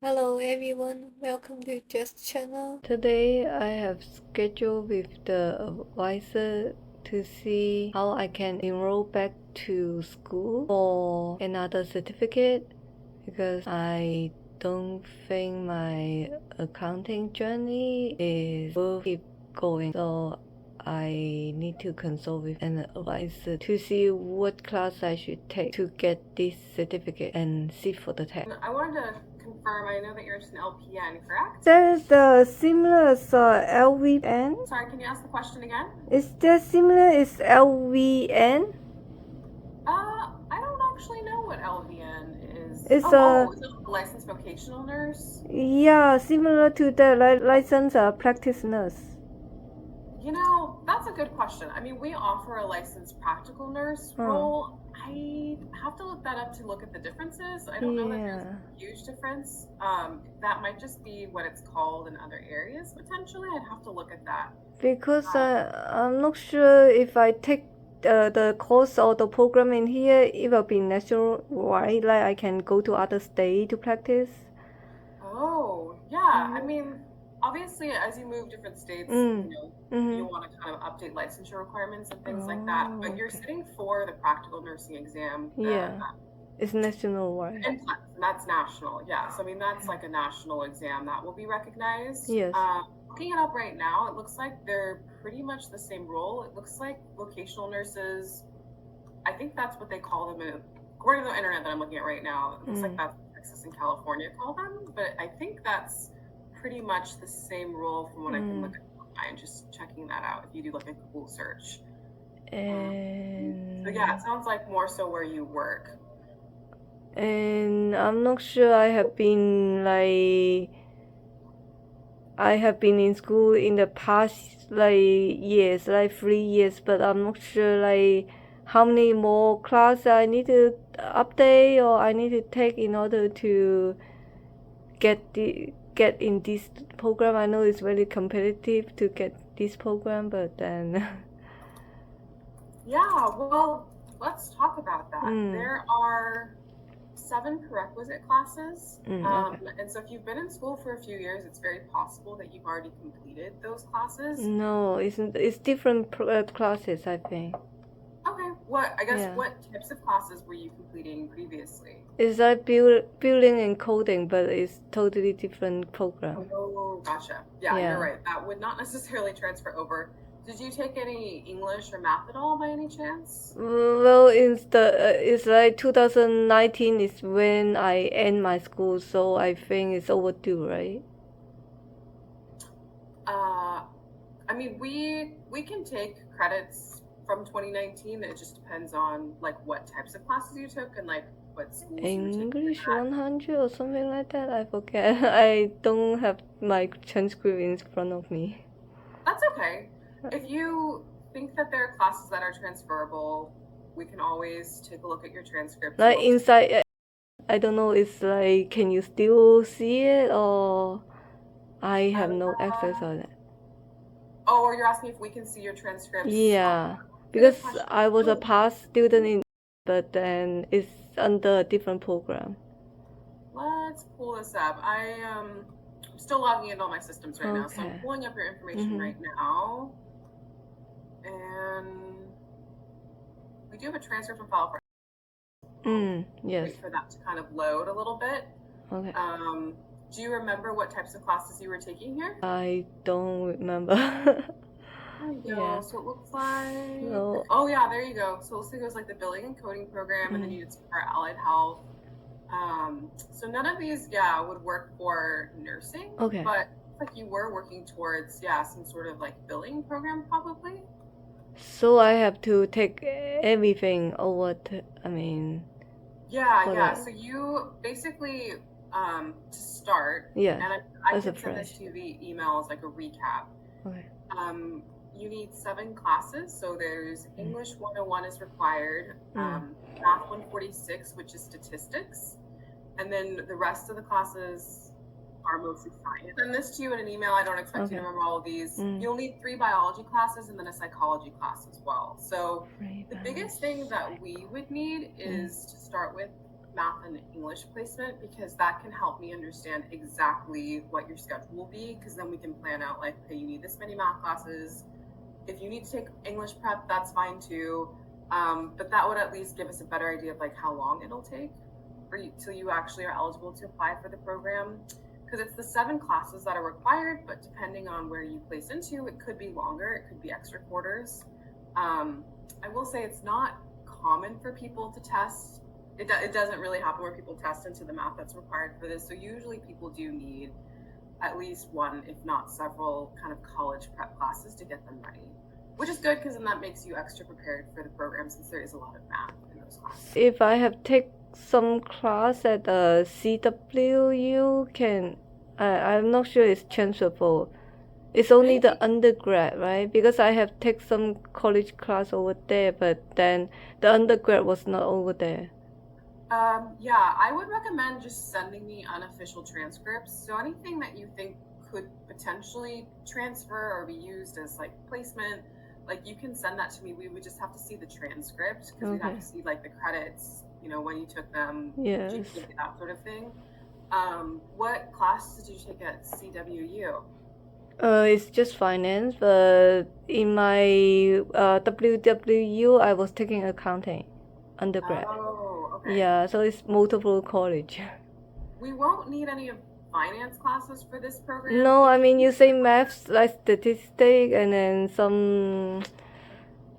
Hello everyone, welcome to Just channel. Today I have scheduled with the advisor to see how I can enroll back to school for another certificate because I don't think my accounting journey is worth keep going. So I need to consult with an advisor to see what class I should take to get this certificate and sit for the test. I wanted to confirm, I know that you're just an LPN, correct? That similar as LVN? Sorry, can you ask the question again? Is that similar as LVN? I don't actually know what LVN is. It's is it a licensed vocational nurse? yeah, similar to the licensed practice nurse. You know, that's a good question. I mean, we offer a licensed practical nurse role. I have to look that up to look at the differences. I don't know that there's a huge difference. That might just be what it's called in other areas, potentially. I'd have to look at that. Because I'm not sure if I take the course or the program in here, it will be nationwide, like I can go to other state to practice. Oh, yeah. I mean, obviously, as you move different states, you want to kind of update licensure requirements and things like that. But you're sitting for the practical nursing exam. It's nationwide. And that's national, yeah. So I mean, that's like a national exam that will be recognized. Yes. Looking it up right now, it looks like they're pretty much the same role. It looks like vocational nurses, I think that's what they call them, according to the internet that I'm looking at right now. It looks like that's what Texas and California call them, but I think that's pretty much the same role from what I can look at online, just checking that out if you do like a Google search. And so yeah, it sounds like more so where you work. And I'm not sure I have been in school in the past years, like 3 years, but I'm not sure how many more classes I need to update or I need to take in order to get in this program. I know it's very competitive to get this program, but then yeah, well, let's talk about that. There are 7 prerequisite classes. And so if you've been in school for a few years, it's very possible that you've already completed those classes. No, it's different classes, I think. Okay, what types of classes were you completing previously? It's like building and coding, but it's totally different program. Oh, gotcha. Yeah, you're right. That would not necessarily transfer over. Did you take any English or math at all by any chance? Well, it's like 2019 is when I end my school, so I think it's overdue, right? I mean, we can take credits from 2019. It just depends on like what types of classes you took and like what schools English 100 or something like that. I forget. I don't have my transcript in front of me. That's okay. If you think that there are classes that are transferable, we can always take a look at your transcript. Like inside, I don't know. It's like, can you still see it, or I have no access on it? Oh, or you're asking if we can see your transcripts? Yeah, because I was a past student in, but then it's under a different program. Let's pull this up. I'm still logging into all my systems right now, so I'm pulling up your information right now. And we do have a transcript file for yes. Wait for that to kind of load a little bit. Okay. Do you remember what types of classes you were taking here? I don't remember. There you go. Yeah. So it looks like oh yeah, there you go. So it looks like it was like the billing and coding program, and then you did some for allied health. So none of these, would work for nursing. Okay. But like you were working towards, some sort of like billing program probably. So I have to take everything or what? I mean. Yeah. So you basically, to start. Yeah. And I can send this to you via email as like a recap. Okay. You need 7 classes. So there's English 101 is required, Math 146, which is statistics, and then the rest of the classes are mostly science. Send this to you in an email. I don't expect you to remember all of these. You'll need 3 biology classes and then a psychology class as well. So the biggest thing that we would need is to start with math and English placement, because that can help me understand exactly what your schedule will be, because then we can plan out like, okay, you need this many math classes. If you need to take English prep, that's fine too. But that would at least give us a better idea of like how long it'll take till you actually are eligible to apply for the program. Because it's the 7 classes that are required, but depending on where you place into, it could be longer, it could be extra quarters. I will say it's not common for people to test. It doesn't really happen where people test into the math that's required for this. So usually people do need at least one, if not several, kind of college prep classes to get them ready, which is good because then that makes you extra prepared for the program since there is a lot of math in those classes. If I have take some class at CWU, I'm not sure it's transferable. It's only the undergrad, right? Because I have take some college class over there, but then the undergrad was not over there. Yeah, I would recommend just sending me unofficial transcripts. So anything that you think could potentially transfer or be used as like placement, like you can send that to me. We would just have to see the transcript because we'd have to see like the credits, you know, when you took them, yes, GPA, that sort of thing. What classes did you take at CWU? It's just finance, but in my WWU, I was taking accounting undergrad. Oh, okay. Yeah, so it's multiple college. We won't need any of finance classes for this program. No, I mean you say maths like statistics and then some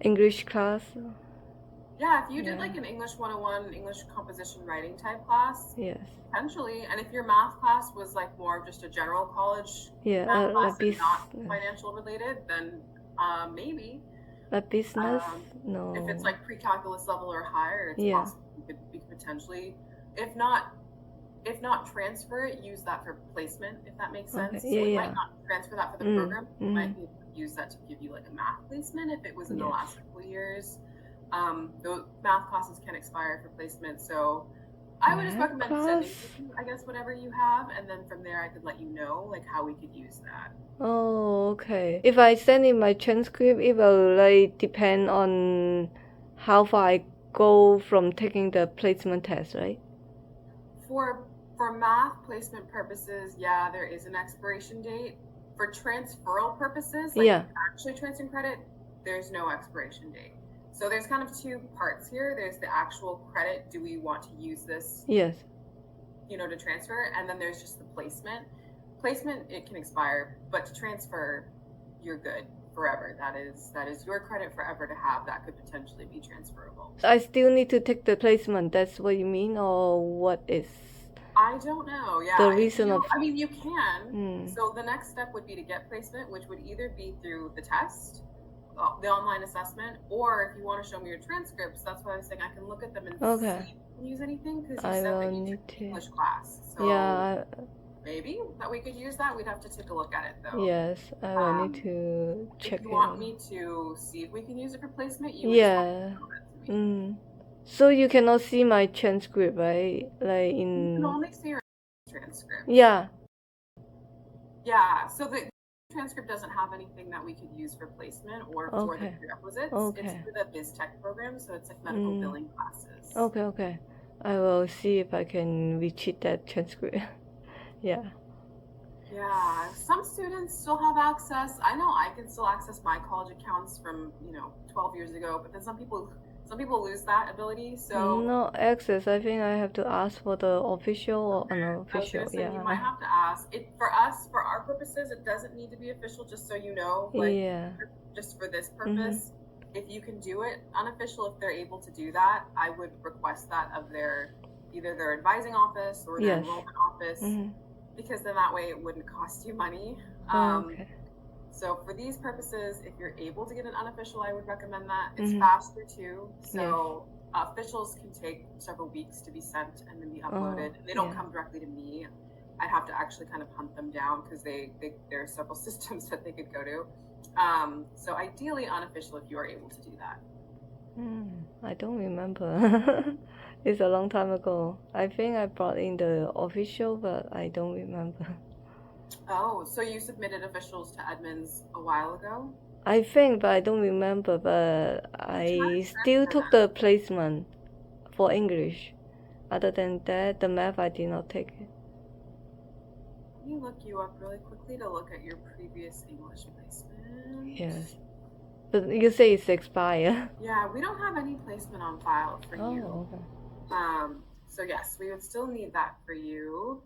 English class. Yeah, if you did like an English 101, English composition writing type class, yes, potentially. And if your math class was like more of just a general college math class and not financial related, then maybe. Like business? No. If it's like pre-calculus level or higher, it's possible you could potentially, if not transfer it, use that for placement, if that makes sense. Okay. So we might not transfer that for the program. We might be able to use that to give you like a math placement if it was in the last couple of years. The math classes can expire for placement, so I would just recommend sending you, I guess, whatever you have, and then from there I could let you know like how we could use that. Oh, okay. If I send in my transcript, it will like depend on how far I go from taking the placement test, right? For math placement purposes, yeah, there is an expiration date. For transferal purposes, like actually transferring credit, there's no expiration date. So there's kind of 2 parts here. There's the actual credit. Do we want to use this? Yes. You know, to transfer, and then there's just the placement. Placement, it can expire, but to transfer, you're good forever. That is your credit forever to have. That could potentially be transferable. I still need to take the placement. That's what you mean, or what is? I don't know. Yeah. The reason I mean, you can. So the next step would be to get placement, which would either be through the test, the online assessment, or if you want to show me your transcripts, that's what I was saying. I can look at them and see if you can use anything because you said that you took English class. So maybe that we could use that. We'd have to take a look at it though. Yes, I will need to check it. If you want me to see if we can use it for placement, you So you cannot see my transcript, right? Like in. You can only see your transcript. Yeah. Yeah. So the transcript doesn't have anything that we could use for placement or for the prerequisites. It's for the BizTech program, so it's like medical billing classes. Okay. I will see if I can recheat that transcript. Yeah. Some students still have access. I know I can still access my college accounts from 12 years ago, but then some people lose that ability. So no access. I think I have to ask for the official or unofficial. You might have to ask. For us, for our purposes, it doesn't need to be official. Just so you know, just for this purpose, if you can do it unofficial, if they're able to do that, I would request that of either their advising office or their enrollment office, because then that way it wouldn't cost you money. So for these purposes, if you're able to get an unofficial, I would recommend that. It's faster too. So officials can take several weeks to be sent and then be uploaded. They don't come directly to me. I'd have to actually kind of hunt them down because there are several systems that they could go to. So ideally unofficial if you are able to do that. I don't remember. It's a long time ago. I think I brought in the official, but I don't remember. Oh, so you submitted officials to Edmonds a while ago? I think, but I don't remember. But I still took the placement for English. Other than that, the math I did not take it. Let me look you up really quickly to look at your previous English placement. Yes. But you say it's expired. Yeah, we don't have any placement on file for you. Okay. So yes, we would still need that for you.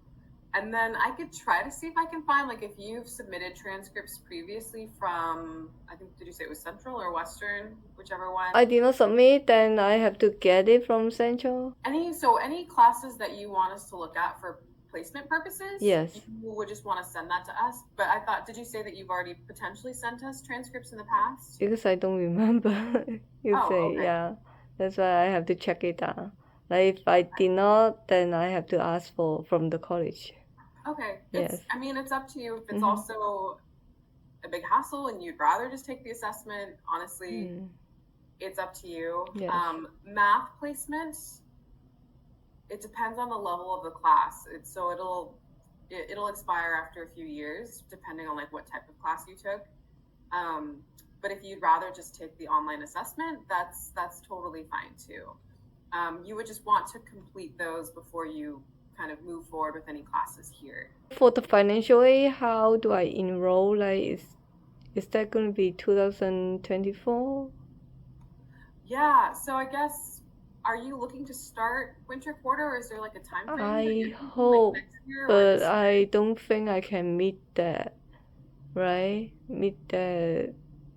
And then I could try to see if I can find, like, if you've submitted transcripts previously from, I think, did you say it was Central or Western, whichever one? I did not submit, then I have to get it from Central. Any classes that you want us to look at for placement purposes? Yes. You would just want to send that to us. But I thought, did you say that you've already potentially sent us transcripts in the past? Because I don't remember. Okay. Yeah. That's why I have to check it out. Like if I did not, then I have to ask from the college. Okay. Yes. I mean, it's up to you. If it's also a big hassle and you'd rather just take the assessment, honestly, it's up to you. Yes. Math placements, it depends on the level of the class. It'll expire after a few years, depending on like what type of class you took. But if you'd rather just take the online assessment, that's totally fine too. You would just want to complete those before you kind of move forward with any classes here. For the financial aid, how do I enroll? Like, is that going to be 2024? Yeah, so I guess, are you looking to start winter quarter, or is there like a time frame? I hope, but I don't think I can meet that, right?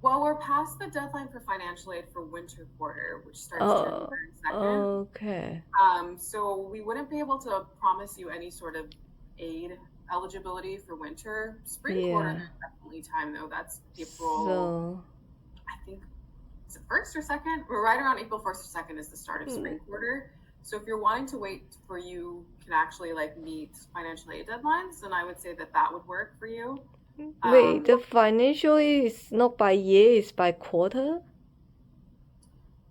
Well, we're past the deadline for financial aid for winter quarter, which starts January 2nd. Okay. So we wouldn't be able to promise you any sort of aid eligibility for winter. Spring quarter, there's definitely time though. That's April. So, I think, is it 1st or 2nd? We're right around April 1st or 2nd is the start of spring quarter. So if you're wanting to wait for you can actually like meet financial aid deadlines, then I would say that would work for you. Wait, the financial is not by year, it's by quarter?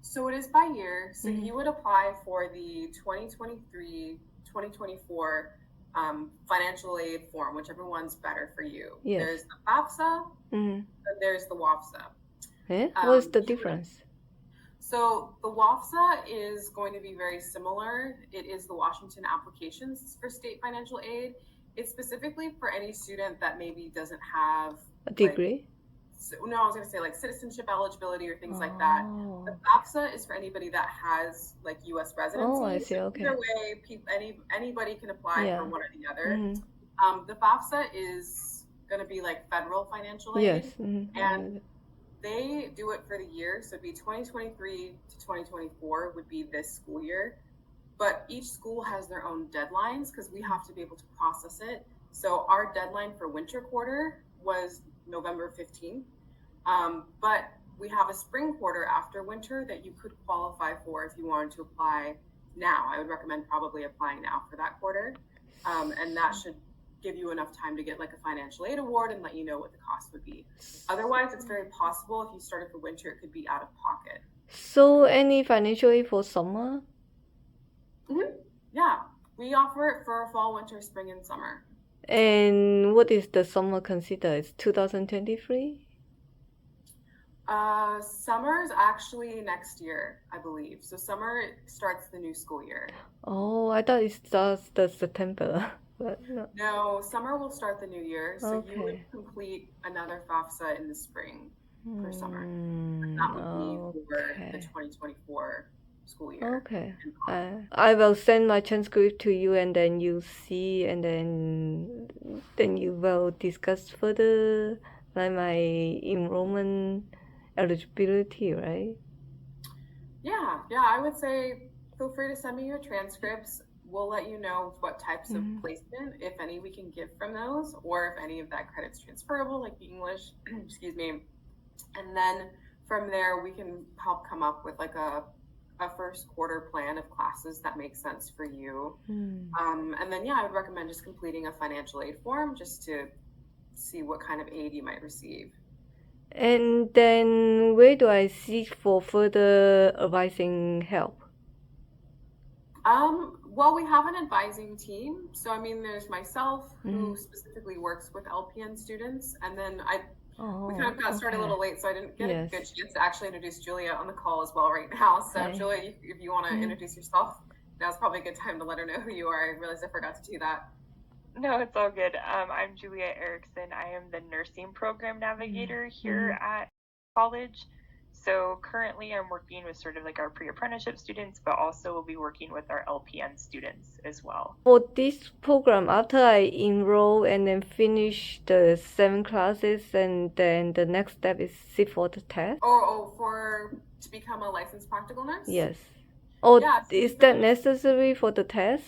So it is by year. So you would apply for the 2023-2024 financial aid form, whichever one's better for you. Yes. There's the FAFSA, and there's the WAFSA. What's the difference? So the WAFSA is going to be very similar. It is the Washington Applications for State Financial Aid. It's specifically for any student that maybe doesn't have a degree. I was going to say like citizenship eligibility or things like that. The FAFSA is for anybody that has like U.S. residency. Oh, I see. Okay. Either way, anybody can apply for one or the other. The FAFSA is going to be like federal financial aid. Yes. And they do it for the year. So it'd be 2023 to 2024 would be this school year. But each school has their own deadlines because we have to be able to process it. So our deadline for winter quarter was November 15th. But we have a spring quarter after winter that you could qualify for if you wanted to apply now. I would recommend probably applying now for that quarter. And that should give you enough time to get like a financial aid award and let you know what the cost would be. Otherwise, it's very possible if you started for winter, it could be out of pocket. So any financial aid for summer? Yeah, we offer it for fall, winter, spring, and summer. And what is the summer considered? It's 2023? Summer is actually next year, I believe. So summer starts the new school year. Oh, I thought it starts the September. But no, summer will start the new year. So you would complete another FAFSA in the spring for summer. And that would be for the 2024 school year. Okay. I will send my transcript to you and then you see and then you will discuss further like my enrollment eligibility, right? Yeah, I would say feel free to send me your transcripts. We'll let you know what types of placement, if any, we can give from those, or if any of that credit's transferable, like the English, excuse me. And then from there, we can help come up with like a first quarter plan of classes that makes sense for you. And then, I would recommend just completing a financial aid form just to see what kind of aid you might receive. And then where do I seek for further advising help? Well, we have an advising team. So, I mean, there's myself who specifically works with LPN students. And then we kind of got started a little late, so I didn't get a good chance to actually introduce Julia on the call as well right now. So, Julia, if you want to introduce yourself. That was probably a good time to let her know who you are. I realized I forgot to do that. No, it's all good. I'm Julia Erickson. I am the nursing program navigator here at college. So currently I'm working with sort of like our pre-apprenticeship students, but also we'll be working with our LPN students as well. For this program, after I enroll and then finish the 7 classes, and then the next step is sit for the test? To become a licensed practical nurse? Yes. Is that necessary for the test?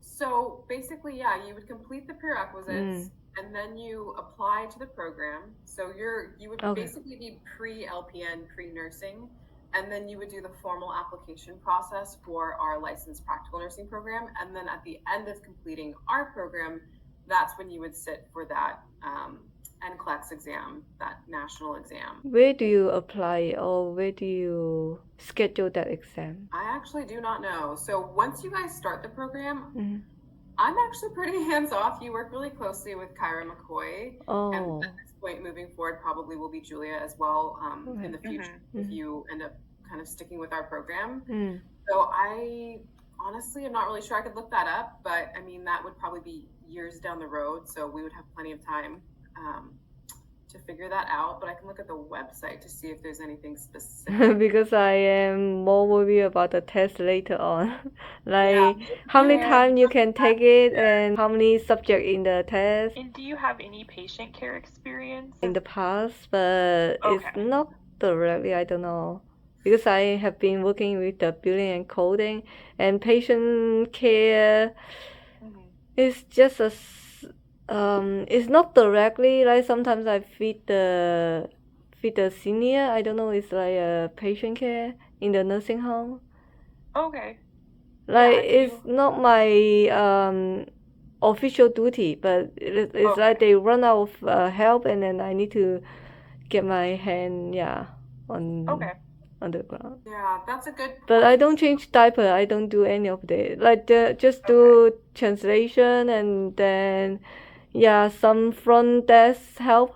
So basically, yeah, you would complete the prerequisites and then you apply to the program. So you would basically be pre-LPN, pre-nursing, and then you would do the formal application process for our licensed practical nursing program. And then at the end of completing our program, that's when you would sit for that NCLEX exam, that national exam. Where do you apply, or where do you schedule that exam? I actually do not know. So once you guys start the program, I'm actually pretty hands-off. You work really closely with Kyra McCoy. And at this point, moving forward, probably will be Julia as well in the future if you end up kind of sticking with our program. So I honestly am not really sure. I could look that up, but I mean, that would probably be years down the road. So we would have plenty of time to figure that out, but I can look at the website to see if there's anything specific. Because I am more worried about the test later on. How many times you can take it and how many subjects in the test. And do you have any patient care experience? In the past, but it's not directly, I don't know. Because I have been working with the billing and coding, and patient care is just it's not directly, like sometimes I feed the senior. I don't know, it's like a patient care in the nursing home. Okay. It's not my official duty, but it's like they run out of help, and then I need to get my hand on the ground. Yeah, that's a good point. But I don't change diaper. I don't do any of that. Just do translation, and then some front desk help.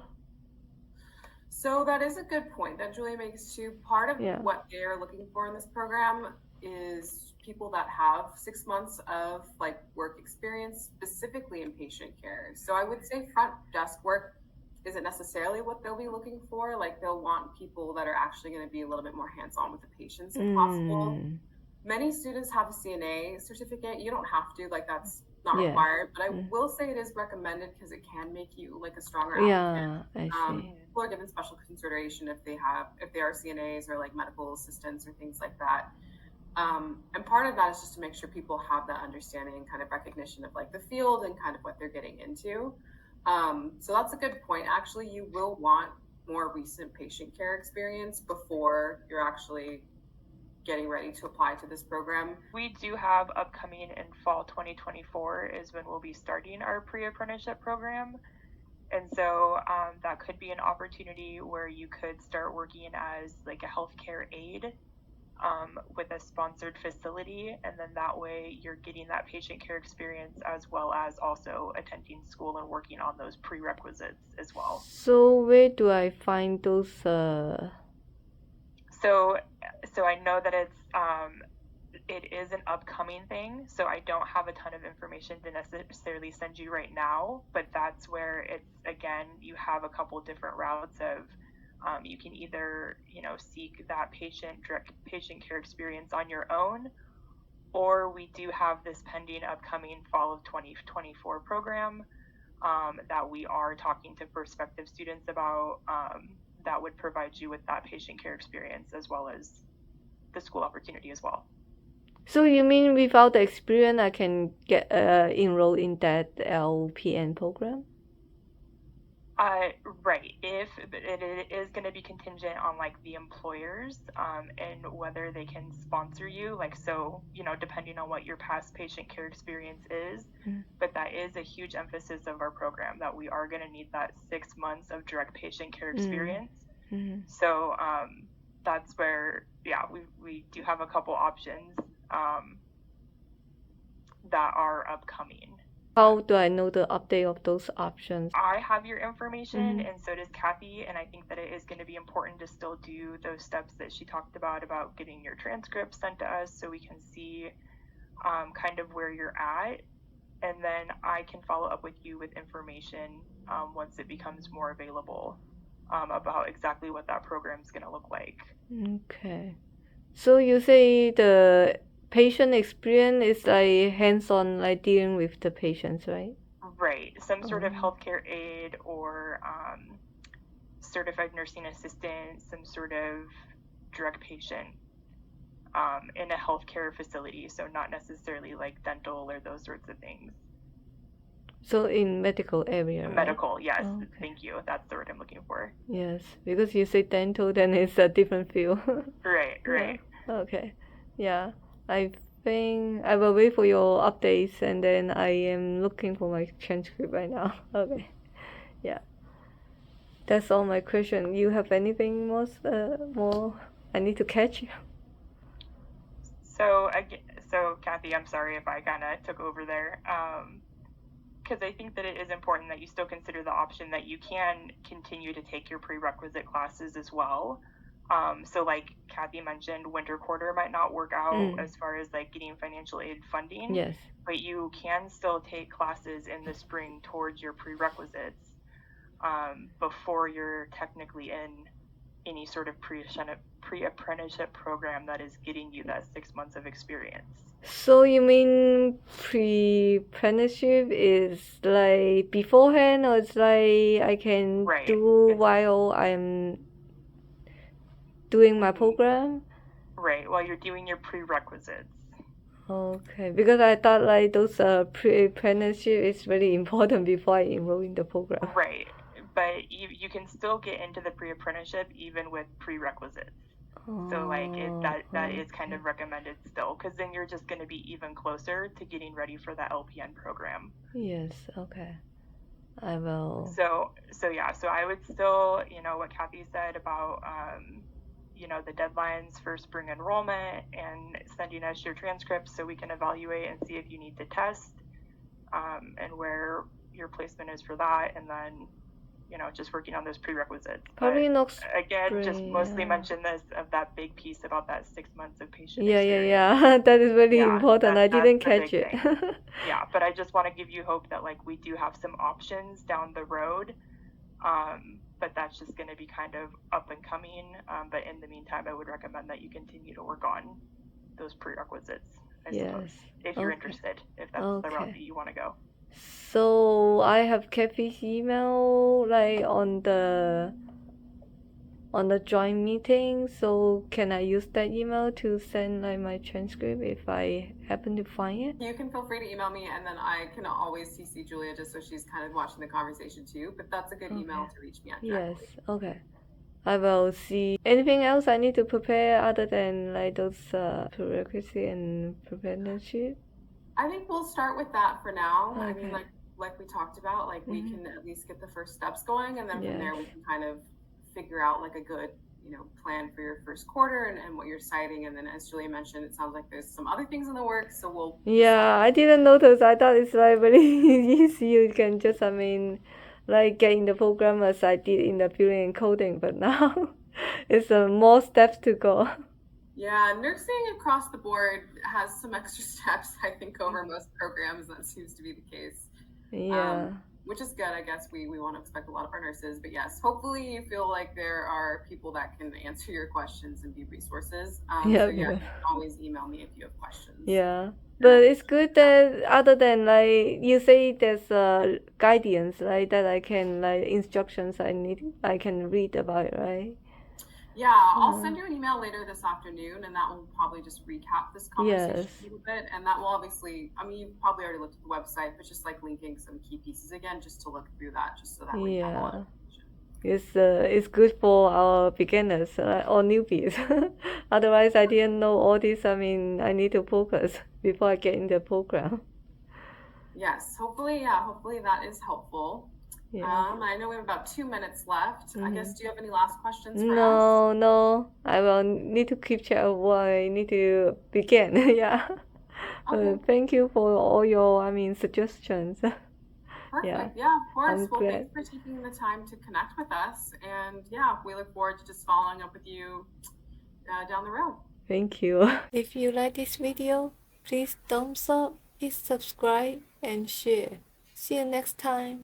So that is a good point that Julia makes too. Part of what they're looking for in this program is people that have 6 months of work experience, specifically in patient care. So I would say front desk work isn't necessarily what they'll be looking for. They'll want people that are actually going to be a little bit more hands-on with the patients if possible. Many students have a CNA certificate. You don't have to, that's not required, but I will say it is recommended because it can make you a stronger applicant. I see. People are given special consideration if they are CNAs or medical assistants or things like that. And part of that is just to make sure people have that understanding and kind of recognition of the field and kind of what they're getting into. So that's a good point. Actually, you will want more recent patient care experience before you're actually getting ready to apply to this program. We do have upcoming in fall 2024 is when we'll be starting our pre-apprenticeship program. And so that could be an opportunity where you could start working as a healthcare aide with a sponsored facility, and then that way you're getting that patient care experience as well as also attending school and working on those prerequisites as well. So where do I find those? So I know that it is an upcoming thing, so I don't have a ton of information to necessarily send you right now, but that's where you have a couple different routes of you can either seek that direct patient care experience on your own, or we do have this pending upcoming fall of 2024 program that we are talking to prospective students about that would provide you with that patient care experience as well as the school opportunity as well. So you mean without the experience I can get enroll in that LPN program? Right. If it is going to be contingent on the employers and whether they can sponsor you, depending on what your past patient care experience is. But that is a huge emphasis of our program, that we are going to need that 6 months of direct patient care experience. So that's where we do have a couple options that are upcoming. How do I know the update of those options? I have your information, and so does Kathy, and I think that it is going to be important to still do those steps that she talked about getting your transcripts sent to us so we can see kind of where you're at, and then I can follow up with you with information once it becomes more available about exactly what that program is going to look like. Okay. So you say the patient experience is like hands-on, like dealing with the patients, right? Right. Some sort of healthcare aide or certified nursing assistant, some sort of drug patient in a healthcare facility. So not necessarily like dental or those sorts of things. So in medical area, right? Medical, yes. Okay. Thank you. That's the word I'm looking for. Yes, because you say dental, then it's a different field. Right. Yeah. Okay. Yeah. I think I will wait for your updates, and then I am looking for my transcript right now. Okay. Yeah. That's all my question. You have anything more I need to catch? So Kathy, I'm sorry if I kind of took over there. Because I think that it is important that you still consider the option that you can continue to take your prerequisite classes as well. So like Kathy mentioned, winter quarter might not work out as far as like getting financial aid funding. Yes. But you can still take classes in the spring towards your prerequisites before you're technically in any sort of pre-apprenticeship program that is getting you that 6 months of experience. So you mean pre-apprenticeship is like beforehand, or it's like I can do while I'm doing my program? Right, while you're doing your prerequisites. Okay, because I thought like those pre-apprenticeship is really important before I enroll in the program. Right, but you can still get into the pre-apprenticeship even with prerequisites. So like that is kind of recommended still, because then you're just going to be even closer to getting ready for that LPN program. Yes. Okay. I will. So yeah. So I would still, what Kathy said about the deadlines for spring enrollment and sending us your transcripts so we can evaluate and see if you need to test and where your placement is for that, and then just working on those prerequisites. Probably not. Again, just mostly mention this of that big piece about that 6 months of patient experience. Yeah. That is really important. I didn't catch it. Yeah, but I just want to give you hope that like we do have some options down the road. But that's just going to be kind of up and coming. But in the meantime, I would recommend that you continue to work on those prerequisites, I suppose, if you're interested, if that's the route that you want to go. So I have Kathy's email like on the joint meeting. So can I use that email to send like my transcript if I happen to find it? You can feel free to email me, and then I can always CC Julia just so she's kind of watching the conversation too. But that's a good email to reach me at. Yes. Okay. I will see. Anything else I need to prepare other than like those prerequisites and preparedship? I think we'll start with that for now. Okay. I mean, like we talked about, like we can at least get the first steps going, and then from there we can kind of figure out like a good, plan for your first quarter and what you're citing. And then as Julia mentioned, it sounds like there's some other things in the works, so we'll. Yeah, I didn't notice. I thought it's like very easy. You can just, like get in the program as I did in the billing and coding, but now it's more steps to go. Yeah, nursing across the board has some extra steps, I think, over most programs. That seems to be the case. Yeah. Which is good, I guess. We want to expect a lot of our nurses. But yes, hopefully you feel like there are people that can answer your questions and be resources. So yeah, you can always email me if you have questions. Yeah. But it's good that other than like you say there's guidance, right, that I can like instructions I can read about it, right? Yeah, I'll send you an email later this afternoon, and that will probably just recap this conversation a little bit. And that will obviously, you've probably already looked at the website, but just like linking some key pieces again, just to look through that, just so that we have all of it's good for our beginners or newbies. Otherwise, I didn't know all this. I need to focus before I get in the program. Yes, hopefully that is helpful. Yeah. I know we have about 2 minutes left. I guess, do you have any last questions for us? No. I will need to keep track of what I need to begin. Yeah. Thank you for all your, suggestions. Perfect. Yeah, of course. Well, thanks for taking the time to connect with us. And yeah, we look forward to just following up with you down the road. Thank you. If you like this video, please thumbs up, hit subscribe, and share. See you next time.